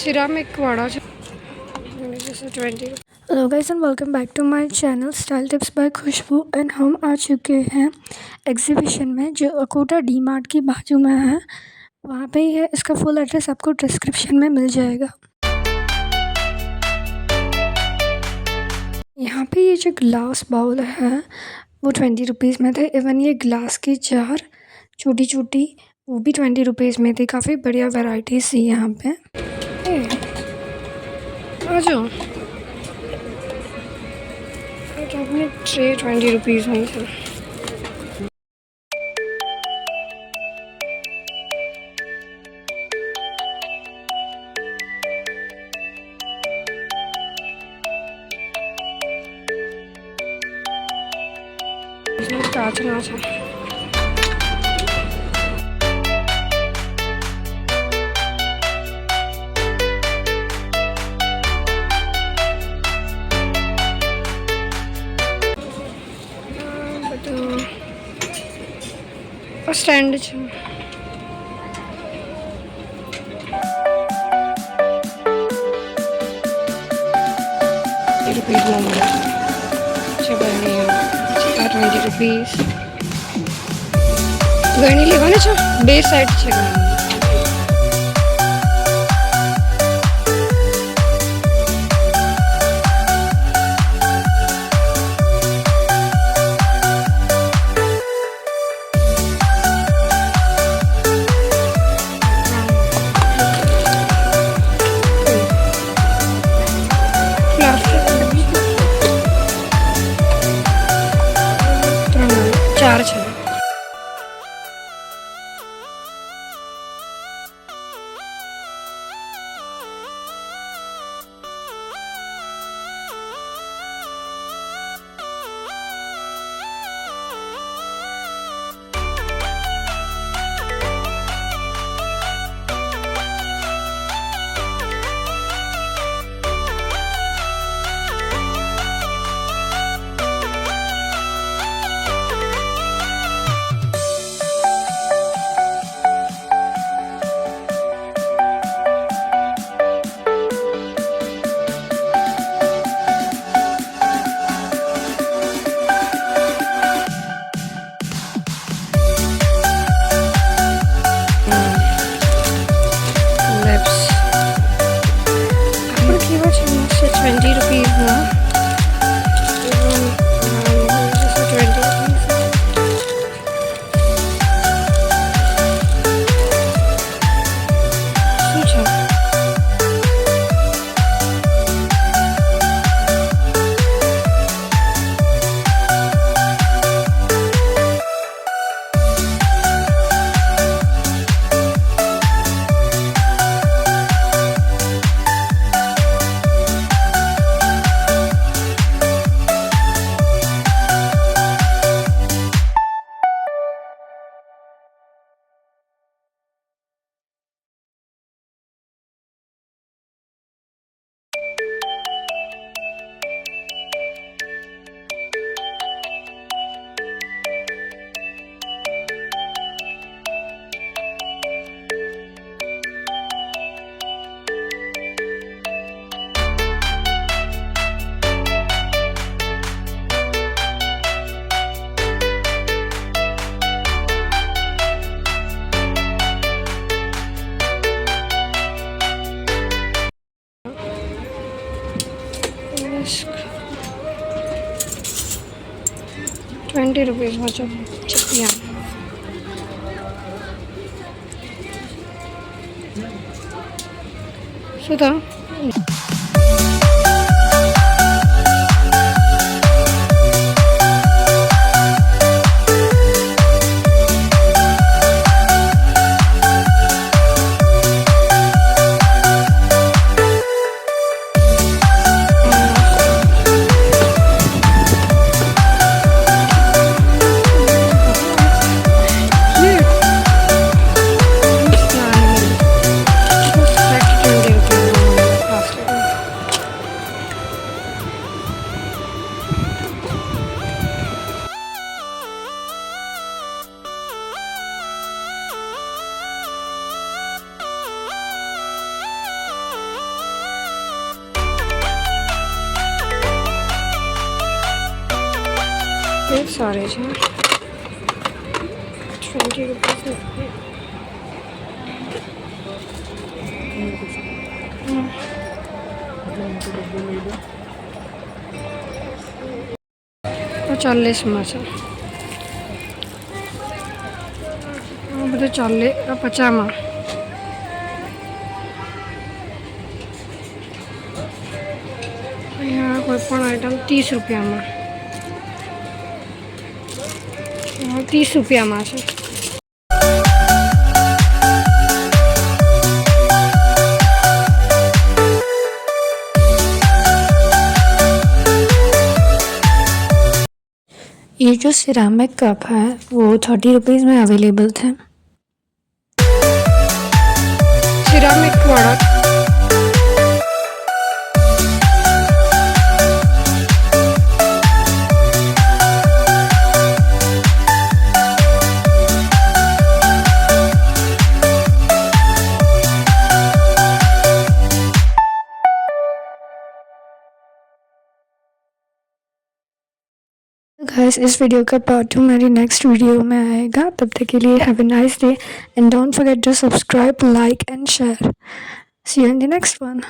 Ceramic वाड़ा 20। Hello guys and welcome back to my channel style tips by Khushboo. And हम आ चुके हैं एग्जीबिशन में जो अकोटा डी-मार्ट की बाजू में है, वहाँ पे ही है। इसका फुल एड्रेस आपको डिस्क्रिप्शन में मिल जाएगा। यहाँ पे ये जो ग्लास बाउल है वो 20 रुपीज़ में थे। इवन ये ग्लास की जार छोटी छोटी वो भी 20 रुपीज़ में थी। काफ़ी बढ़िया वैरायटीज़ थी यहाँ पे। आ जाओ, अपने ट्रे 20 रुपीज़ में था। काचना था। स्टैंड ₹20 ગણી લેવાની છે બે સાઈડ છે ગણી ચાર છે। ₹20 में चिप्पियाँ सुधा बहुत सारे છે 20 रुपीस में 40 में છે આ બધું 40 50 में यहाँ कोई पण आइटम 30 रुपया में 30 रुपया में છે ये जो सिरामिक कप है वो 30 रुपीज़ में अवेलेबल थे सिरामिक वाला गाइस इस वीडियो का पार्ट 2 मेरी नेक्स्ट वीडियो में आएगा तब तक के लिए have a nice day and don't forget to subscribe like and share see you in the next one